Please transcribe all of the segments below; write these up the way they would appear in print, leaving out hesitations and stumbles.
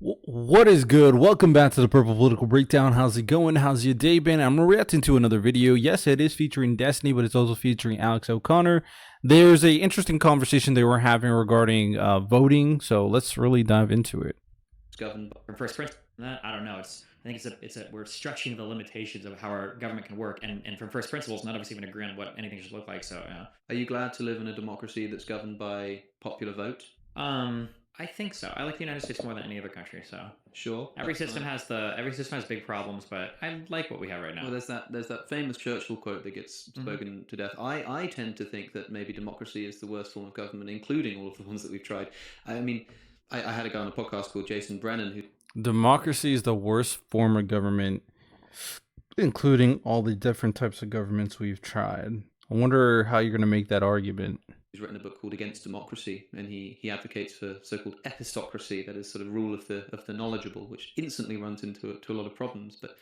What is good? Welcome back to the Purple Political Breakdown. How's it going? How's your day been? I'm reacting to another video. Yes, it is featuring Destiny, but it's also featuring Alex O'Connor. There's a interesting conversation they were having regarding voting, so let's really dive into it. Governed from first principles. I don't know. I think we're stretching the limitations of how our government can work, and from first principles, not obviously even agreeing on what anything should look like. So, Are you glad to live in a democracy that's governed by popular vote? I think so. I like the United States more than any other country. So, Sure. every system has big problems, but I like what we have right now. Well, there's that famous Churchill quote that gets spoken to death. I tend to think that maybe democracy is the worst form of government, including all of the ones that we've tried. I mean, I had a guy on a podcast called Jason Brennan who Democracy is the worst form of government, including all the different types of governments we've tried. I wonder how you're going to make that argument. He's written a book called Against Democracy, and he advocates for so-called epistocracy, that is sort of rule of the knowledgeable, which instantly runs into a lot of problems. But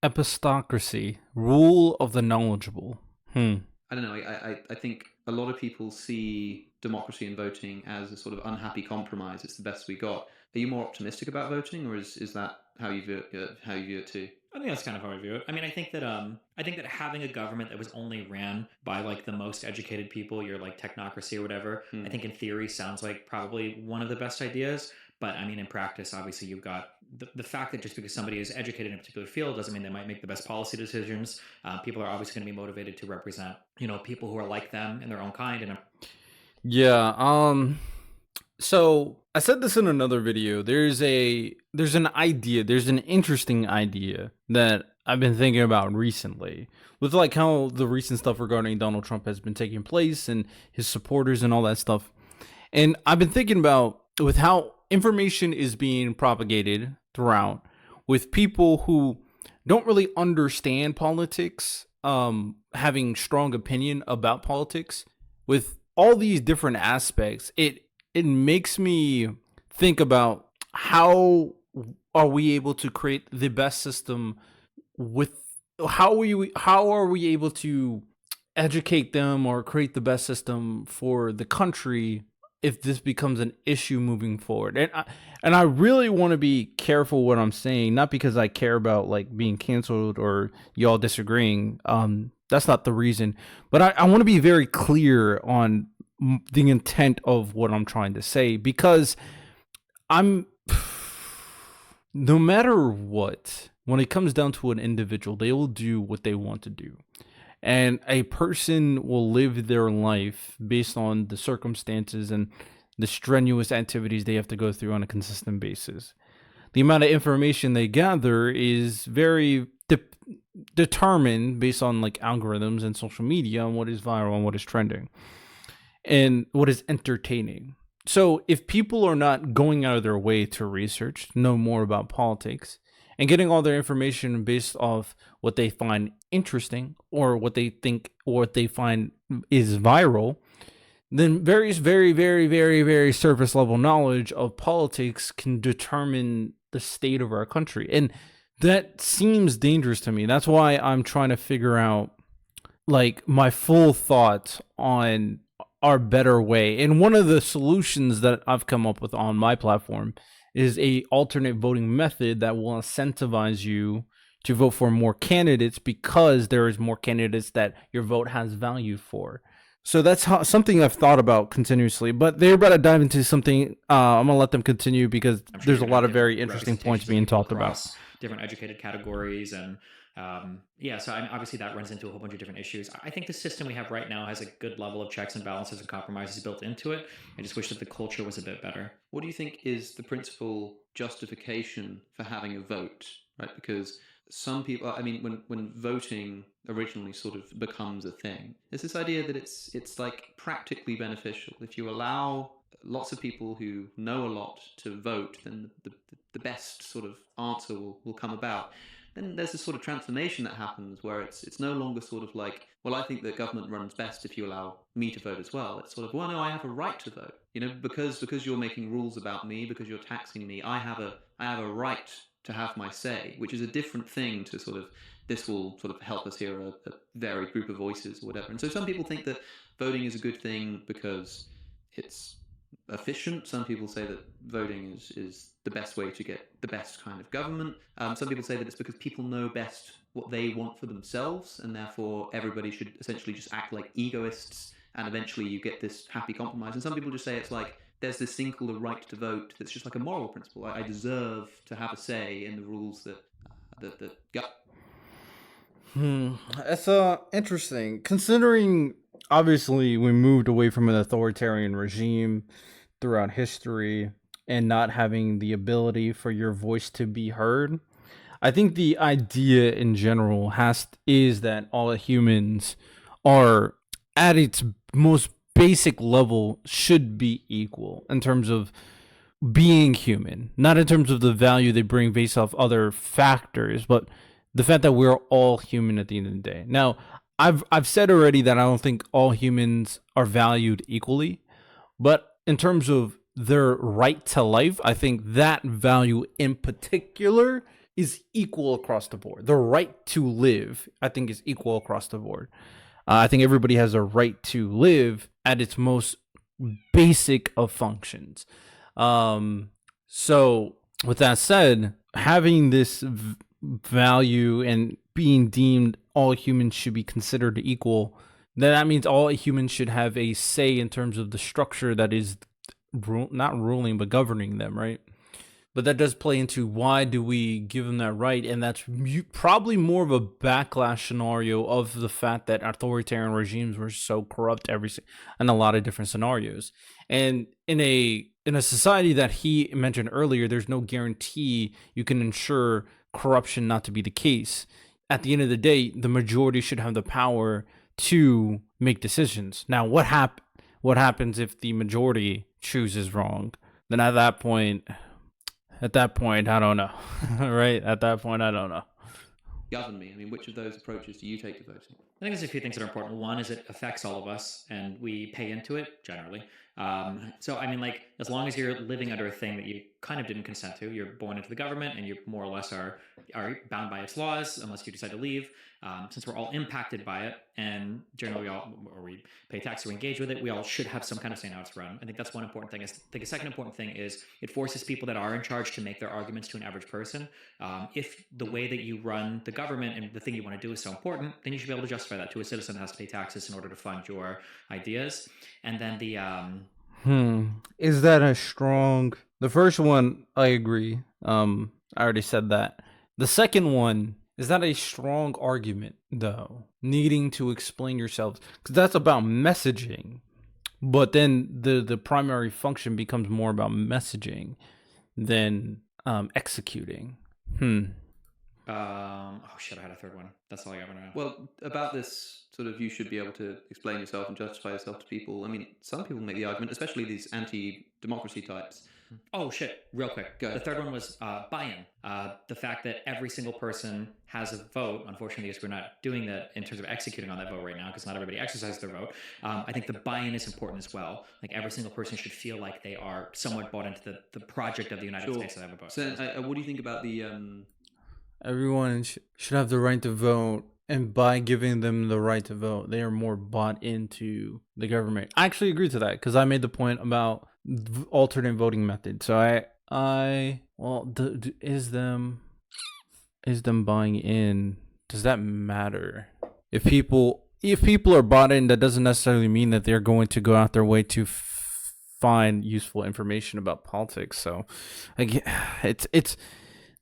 Epistocracy, rule of the knowledgeable. I don't know. I think a lot of people see democracy and voting as a sort of unhappy compromise. It's the best we got. Are you more optimistic about voting, or is that how you view it too? I think that's kind of how I view it. I mean, I think that having a government that was only ran by like the most educated people, your like technocracy or whatever, I think in theory sounds like probably one of the best ideas. But I mean, in practice, obviously, you've got the fact that just because somebody is educated in a particular field doesn't mean they might make the best policy decisions. People are obviously going to be motivated to represent, people who are like them in their own kind. And Yeah. So I said this in another video. There's an interesting idea that I've been thinking about recently, with like how the recent stuff regarding Donald Trump has been taking place and his supporters and all that stuff. And I've been thinking about with how information is being propagated throughout, with people who don't really understand politics, having strong opinion about politics, with all these different aspects, it makes me think about how are we able to create the best system with how are we able to educate them or create the best system for the country if this becomes an issue moving forward. And I really want to be careful what I'm saying, not because I care about like being canceled or y'all disagreeing. That's not the reason, but I want to be very clear on the intent of what I'm trying to say, because I'm no matter what, when it comes down to an individual, they will do what they want to do. And a person will live their life based on the circumstances and the strenuous activities they have to go through on a consistent basis. The amount of information they gather is very determined based on like algorithms and social media and what is viral and what is trending and what is entertaining. So if people are not going out of their way to research, know more about politics, and getting all their information based off what they find interesting or what they think or what they find is viral, then various very, very, very, very surface level knowledge of politics can determine the state of our country. And that seems dangerous to me. That's why I'm trying to figure out like my full thoughts on our better way. And one of the solutions that I've come up with on my platform is a alternate voting method that will incentivize you to vote for more candidates because there is more candidates that your vote has value for. So that's something I've thought about continuously, but they're about to dive into something. I'm gonna let them continue because there's a lot of very interesting points being talked about. Different educated categories and so I mean, obviously that runs into a whole bunch of different issues. I think the system we have right now has a good level of checks and balances and compromises built into it. I just wish that the culture was a bit better. What do you think is the principal justification for having a vote, right? Because some people, I mean, when voting originally sort of becomes a thing, there's this idea that it's like practically beneficial. If you allow lots of people who know a lot to vote, then the best sort of answer will come about. Then there's this sort of transformation that happens where it's no longer sort of like, well, I think that government runs best if you allow me to vote as well. It's sort of, well, no, I have a right to vote. Because you're making rules about me, because you're taxing me, I have a right to have my say, which is a different thing to sort of, this will sort of help us hear a varied group of voices or whatever. And so some people think that voting is a good thing because it's efficient. Some people say that voting is the best way to get the best kind of government. Some people say that it's because people know best what they want for themselves, and therefore everybody should essentially just act like egoists, and eventually you get this happy compromise. And some people just say it's like there's this thing called the right to vote that's just like a moral principle. I deserve to have a say in the rules that go. That's interesting. Considering obviously we moved away from an authoritarian regime throughout history and not having the ability for your voice to be heard. I think the idea in general is that all humans are at its most basic level should be equal in terms of being human, not in terms of the value they bring based off other factors, but the fact that we're all human at the end of the day. Now, I've said already that I don't think all humans are valued equally, but in terms of their right to life, I think that value in particular is equal across the board. The right to live, I think, is equal across the board. I think everybody has a right to live at its most basic of functions. So with that said, having this value and being deemed all humans should be considered equal, then that means all humans should have a say in terms of the structure that is not ruling but governing them, right? But that does play into why do we give them that right, and that's probably more of a backlash scenario of the fact that authoritarian regimes were so corrupt in a lot of different scenarios. And in a society that he mentioned earlier, there's no guarantee you can ensure corruption not to be the case. At the end of the day, the majority should have the power to make decisions. Now, what happens if the majority chooses wrong? Then at that point, I don't know. Right? At that point, I don't know. Govern me. I mean, which of those approaches do you take to voting? I think there's a few things that are important. One is it affects all of us, and we pay into it generally. So, I mean, like, as long as you're living under a thing that you kind of didn't consent to, you're born into the government, and you more or less are bound by its laws, unless you decide to leave. Since we're all impacted by it, and generally we pay tax or engage with it, we all should have some kind of say in how it's run. I think that's one important thing. I think a second important thing is it forces people that are in charge to make their arguments to an average person. If the way that you run the government and the thing you want to do is so important, then you should be able to justify that to a citizen that has to pay taxes in order to fund your ideas. And then is that a strong... The first one, I agree. I already said that. The second one, is that a strong argument, though? Needing to explain yourselves, because that's about messaging. But then the primary function becomes more about messaging than executing. Oh shit, I had a third one. That's all I got right now. Well, about this sort of, you should be able to explain yourself and justify yourself to people. I mean, some people make the argument, especially these anti-democracy types. Oh shit, real quick. Go ahead. The third one was buy-in. The fact that every single person has a vote. Unfortunately, because we're not doing that in terms of executing on that vote right now, because not everybody exercises their vote. I think the buy-in is important as well. Like, every single person should feel like they are somewhat bought into the project of the United States that have a vote. So, what do you think about the... Everyone should have the right to vote, and by giving them the right to vote, they are more bought into the government. I actually agree to that, because I made the point about alternate voting methods. So is them buying in? Does that matter? If people are bought in, that doesn't necessarily mean that they're going to go out their way to find useful information about politics. So, it's.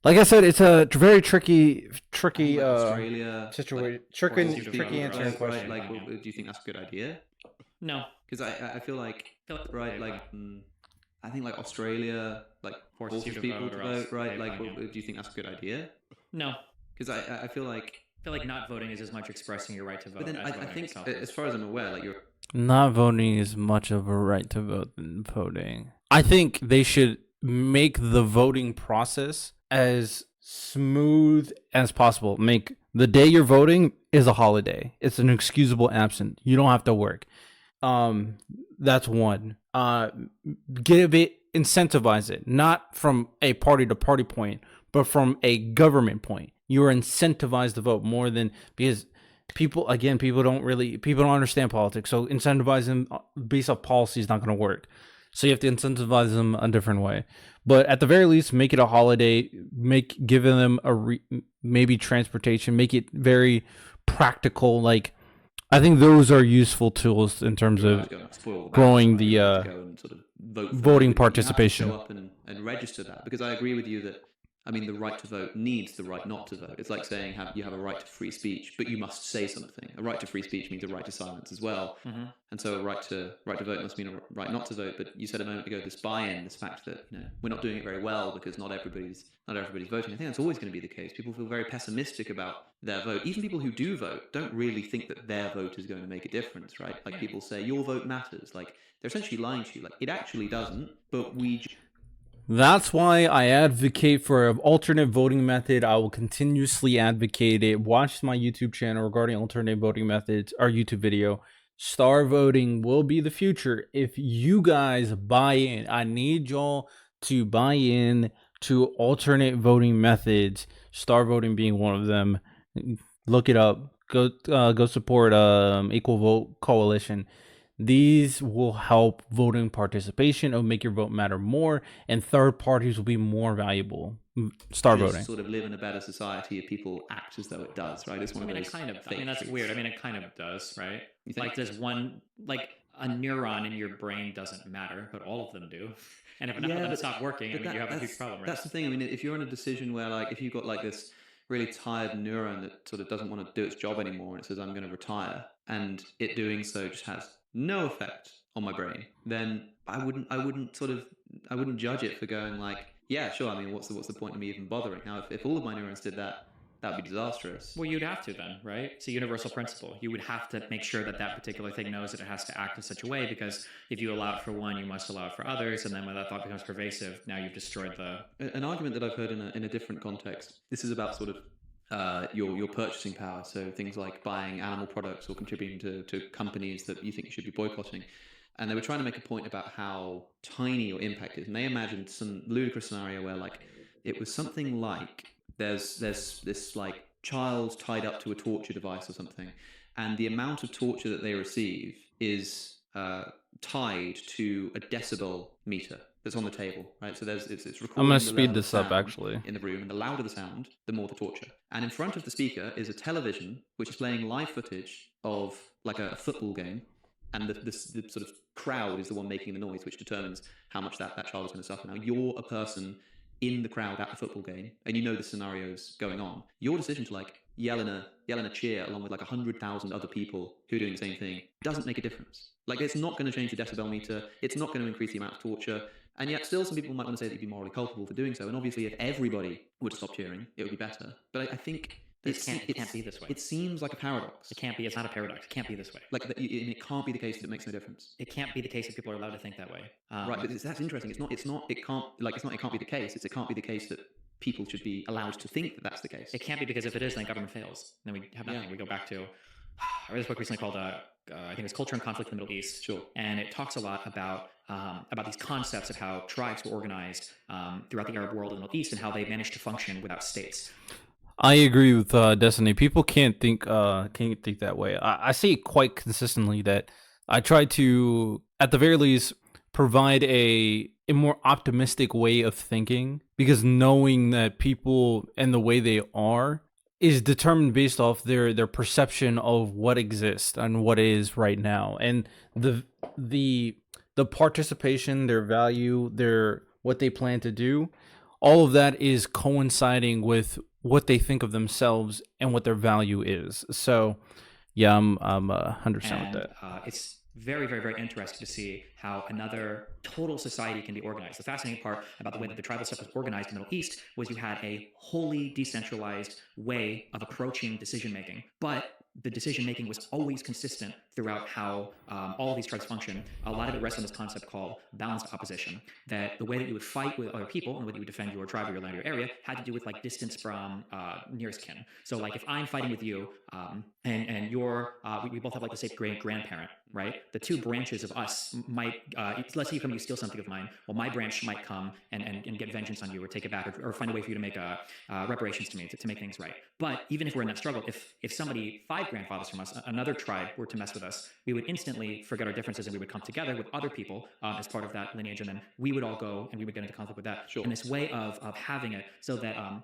Like I said, it's a very tricky Australia situation. Like, Tricky answering question. Like, do you think that's a good idea? No, because I feel like right, like I think like Australia like forces people to vote, right? Like, do you think that's a good idea? No, because I feel like not voting is as much expressing your right to vote. But then as I think, as far as I'm aware, like you're not voting is much of a right to vote than voting. I think they should make the voting process as smooth as possible. Make the day you're voting is a holiday. It's an excusable absence. You don't have to work. That's one. Incentivize it, not from a party to party point, but from a government point. You are incentivized to vote more than, because people don't understand politics. So incentivizing based off policy is not going to work. So you have to incentivize them a different way. But at the very least, make it a holiday. Give them maybe transportation. Make it very practical. Like, I think those are useful tools in terms of growing the voting participation. You have to show up and register that, because I agree with you that, I mean, the right to vote needs the right not to vote. It's like saying you have a right to free speech, but you must say something. A right to free speech means a right to silence as well. And so a right to vote must mean a right not to vote. But you said a moment ago, this buy-in, this fact that, you know, we're not doing it very well because not everybody's voting. I think that's always going to be the case. People feel very pessimistic about their vote. Even people who do vote don't really think that their vote is going to make a difference, right? Like, people say your vote matters. Like, they're essentially lying to you. Like, it actually doesn't, but That's why I advocate for an alternate voting method. I will continuously advocate it. Watch my YouTube channel regarding alternate voting methods, our YouTube video. Star voting will be the future if you guys buy in. I need y'all to buy in to alternate voting methods, star voting being one of them. Look it up. Go support Equal Vote Coalition. These will help voting participation. It'll make your vote matter more, and third parties will be more valuable. Star voting. Sort of live in a better society if people act as though it does, right? It's one of those. I mean, that's weird. I mean, it kind of does, right? Like, there's one, like, a neuron in your brain doesn't matter, but all of them do. And if enough of them stop working, I mean, you have a huge problem, right? That's the thing. I mean, if you're in a decision where, like, if you've got like this really tired neuron that sort of doesn't want to do its job anymore, and it says, I'm going to retire, and it doing so just has no effect on my brain, then I wouldn't judge it for going like, yeah, sure. I mean, what's the point of me even bothering? Now, if all of my neurons did that, that would be disastrous. Well, you'd have to then, right? It's a universal principle. You would have to make sure that that particular thing knows that it has to act in such a way, because if you allow it for one, you must allow it for others, and then when that thought becomes pervasive, now you've destroyed An argument that I've heard in a different context. This is about sort of your purchasing power. So things like buying animal products or contributing to companies that you think you should be boycotting. And they were trying to make a point about how tiny your impact is. And they imagined some ludicrous scenario where, like, it was something like there's this like child tied up to a torture device or something, and the amount of torture that they receive is tied to a decibel meter that's on the table, right? So it's recording. I'm gonna speed this up actually in the room, and the louder the sound, the more the torture. And in front of the speaker is a television which is playing live footage of like a football game, and the sort of crowd is the one making the noise, which determines how much that child is going to suffer. Now, you're a person in the crowd at the football game, and you know the scenario's going on. Your decision to like yell in a cheer along with like 100,000 other people who are doing the same thing doesn't make a difference. Like, it's not going to change the decibel meter. It's not going to increase the amount of torture. And yet still some people might want to say that you'd be morally culpable for doing so. And obviously if everybody would stop cheering, it would be better. But I think it can't be this way. It seems like a paradox. It can't be. It's not a paradox. It can't be this way. Like, it can't be the case that it makes no difference. It can't be the case that people are allowed to think that way. Right, but that's interesting. It can't be the case. It can't be the case that people should be allowed to think that that's the case. It can't be, because if it is, then government fails. Then we have nothing. Yeah. We go back to, I read this book recently called, I think it's Culture and Conflict in the Middle East. Sure. And it talks a lot about these concepts of how tribes were organized throughout the Arab world and the Middle East, and how they managed to function without states. I agree with Destiny. People can't think that way. I see it quite consistently that I try to, at the very least, provide a more optimistic way of thinking, because knowing that people and the way they are is determined based off their perception of what exists and what is right now, and the participation, their value, what they plan to do, all of that is coinciding with what they think of themselves and what their value is. So yeah, I'm 100% with that. It's very, very, very interesting to see how another total society can be organized. The fascinating part about the way that the tribal stuff was organized in the Middle East was you had a wholly decentralized way of approaching decision-making, but the decision-making was always consistent throughout how all of these tribes function. A lot of it rests on this concept called balanced opposition, that the way that you would fight with other people and the way that you would defend your tribe or your land or your area had to do with like distance from nearest kin. So like if I'm fighting with you and you're, we both have like the same great grandparent, right? The two branches of us might, let's say you steal something of mine. Well, my branch might come and get vengeance on you, or take it back, or find a way for you to make reparations to me to make things right. But even if we're in that struggle, if somebody 5 grandfathers from us, another tribe, were to mess with us, we would instantly forget our differences and we would come together with other people as part of that lineage, and then we would all go and we would get into conflict with that. Sure. And this way of having it so that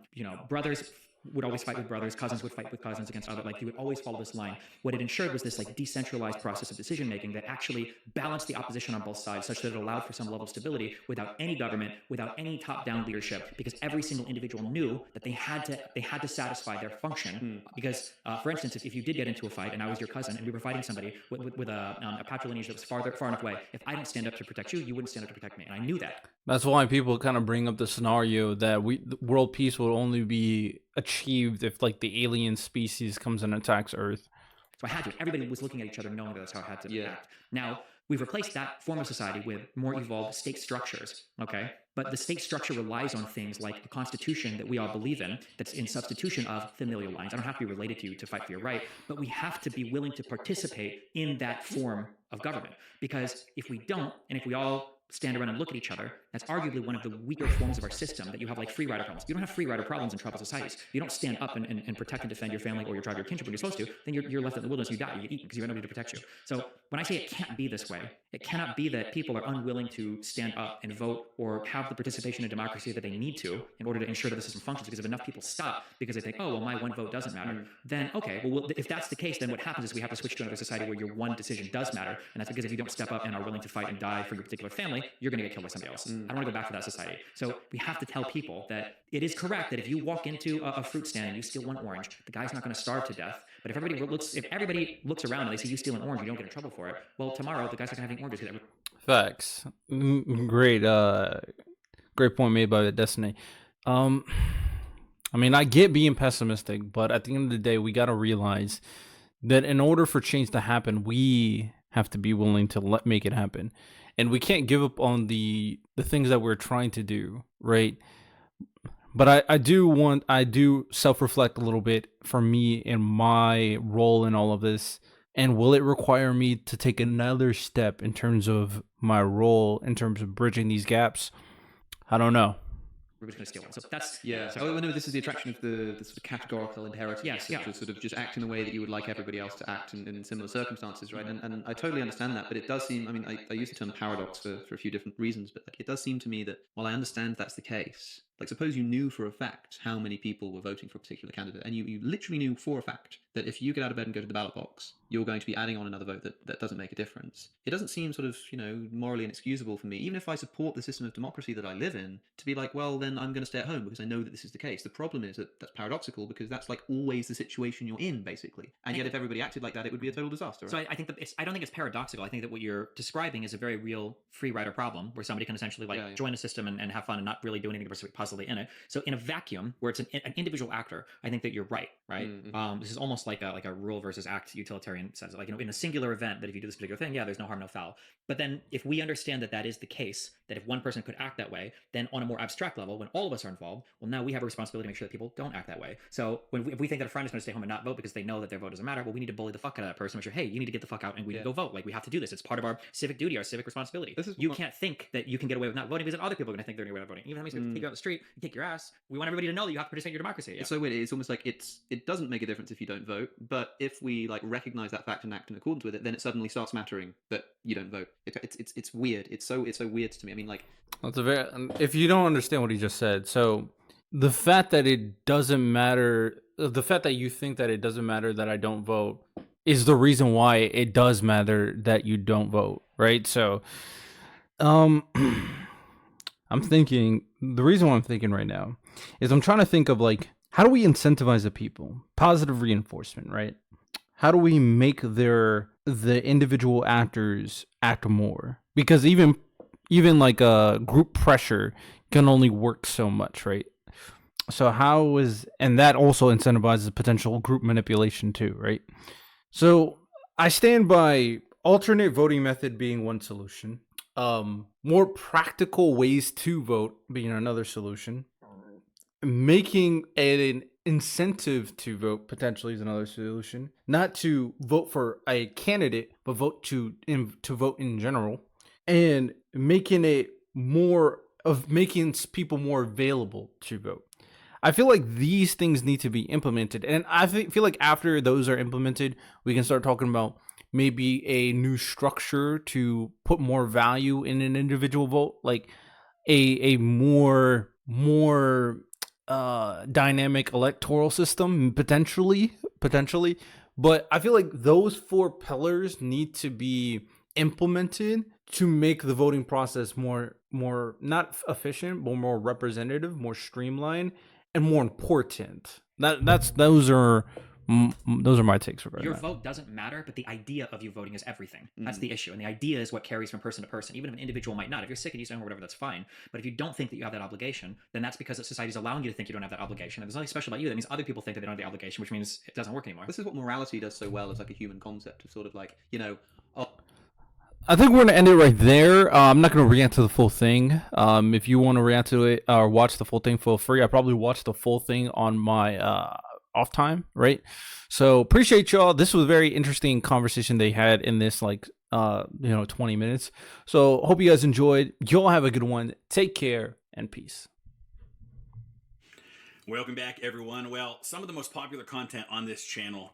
brothers would always fight with brothers, cousins would fight with cousins against other, like you would always follow this line. What it ensured was this like decentralized process of decision making that actually balanced the opposition on both sides, such that it allowed for some level of stability without any government, without any top-down leadership, because every single individual knew that they had to satisfy their function. Because, for instance, if you did get into a fight and I was your cousin and we were fighting somebody with a patrilineage that was far enough away, if I didn't stand up to protect you, you wouldn't stand up to protect me, and I knew that. That's why people kind of bring up the scenario that world peace will only be achieved if like the alien species comes and attacks Earth. So I had to. Everybody was looking at each other, knowing that that's how I had to act. Now, we've replaced that form of society with more evolved state structures, okay? But the state structure relies on things like a constitution that we all believe in, that's in substitution of familial lines. I don't have to be related to you to fight for your right, but we have to be willing to participate in that form of government. Because if we don't, and if we all stand around and look at each other, that's arguably one of the weaker forms of our system, that you have like free rider problems. You don't have free rider problems in tribal societies. You don't stand up and protect and defend your family or your tribe, your kinship when you're supposed to, then you're left in the wilderness, you die, you get eaten because you have nobody to protect you. So when I say it can't be this way, it cannot be that people are unwilling to stand up and vote or have the participation in democracy that they need to in order to ensure that the system functions, because if enough people stop because they think, oh, well, my one vote doesn't matter, then okay, well, if that's the case, then what happens is we have to switch to another society where your one decision does matter, and that's because if you don't step up and are willing to fight and die for your particular family, you're going to get killed by somebody else. I don't want to go back to that society. So we have to tell people that it is correct that if you walk into a fruit stand and you steal one orange, the guy's not going to starve to death. But if everybody looks around and they see you steal an orange, you don't get in trouble for it, well, tomorrow the guy's not going to have any oranges. Facts. Great point made by the Destiny. I mean, I get being pessimistic, but at the end of the day, we got to realize that in order for change to happen, we have to be willing to make it happen. And we can't give up on the things that we're trying to do, right? But I do self-reflect a little bit for me in my role in all of this. And will it require me to take another step in terms of my role, in terms of bridging these gaps? I don't know. We're just going to steal one. So that's... Oh, no, this is the attraction of the sort of categorical inheritance. To sort of just act in the way that you would like everybody else to act in similar circumstances, right? And I totally understand that, but it does seem, I mean, I use the term paradox for a few different reasons, but like, it does seem to me that while I understand that's the case, like suppose you knew for a fact how many people were voting for a particular candidate, and you literally knew for a fact that if you get out of bed and go to the ballot box, you're going to be adding on another vote that doesn't make a difference. It doesn't seem sort of, morally inexcusable for me, even if I support the system of democracy that I live in, to be like, well, then I'm going to stay at home because I know that this is the case. The problem is that that's paradoxical because that's like always the situation you're in, basically. And yet if everybody acted like that, it would be a total disaster. Right? So I think that I don't think it's paradoxical. I think that what you're describing is a very real free rider problem where somebody can essentially join a system and have fun and not really do anything positively in it. So in a vacuum where it's an individual actor, I think that you're right? Mm-hmm. This is almost like a rule versus act utilitarian sense. Like, in a singular event, that if you do this particular thing, there's no harm, no foul. But then if we understand that is the case, that if one person could act that way, then on a more abstract level, when all of us are involved, well, now we have a responsibility to make sure that people don't act that way. So if we think that a friend is going to stay home and not vote because they know that their vote doesn't matter, well, we need to bully the fuck out of that person. Make sure, hey, you need to get the fuck out and we need to go vote. Like, we have to do this. It's part of our civic duty, our civic responsibility. You can't think that you can get away with not voting because other people are going to think they're going to get away with voting. Even if somebody's going to take you out the street and kick your ass, we want everybody to know that you have to participate in your democracy. It's so weird. It's almost like it doesn't make a difference if you don't vote, but if we like recognize that fact and act in accordance with it, then it suddenly starts mattering that you don't vote. It's weird. It's so weird to me. I mean, like, that's if you don't understand what he just said, so the fact that it doesn't matter, the fact that you think that it doesn't matter that I don't vote is the reason why it does matter that you don't vote, right? So, I'm thinking, the reason why I'm thinking right now is I'm trying to think of like, how do we incentivize the people? Positive reinforcement, right? How do we make the individual actors act more? Because even like group pressure can only work so much, right? So and that also incentivizes potential group manipulation too, right? So I stand by alternate voting method being one solution. More practical ways to vote being another solution. making an incentive to vote potentially is another solution. Not to vote for a candidate, but to vote in general, and making people more available to vote. I feel like these things need to be implemented, and I feel like after those are implemented, we can start talking about maybe a new structure to put more value in an individual vote, like a more dynamic electoral system potentially. But I feel like those 4 pillars need to be implemented to make the voting process more not efficient, but more representative, more streamlined, and more important. Those are my takes regarding Your that. vote doesn't matter, but the idea of you voting is everything. That's the issue. And the idea is what carries from person to person. Even if an individual might not. If you're sick and you don't or whatever, that's fine. But if you don't think that you have that obligation, then that's because society is allowing you to think you don't have that obligation. And there's nothing special about you. That means other people think that they don't have the obligation, which means it doesn't work anymore. This is what morality does so well as like a human concept of sort of like, I think we're going to end it right there. I'm not going to react to the full thing. If you want to react to it or watch the full thing, feel free. I probably watched the full thing on my off time, right? So appreciate y'all. This was a very interesting conversation they had in this 20 minutes. So hope you guys enjoyed. Y'all have a good one. Take care and peace. Welcome back, everyone. Well, some of the most popular content on this channel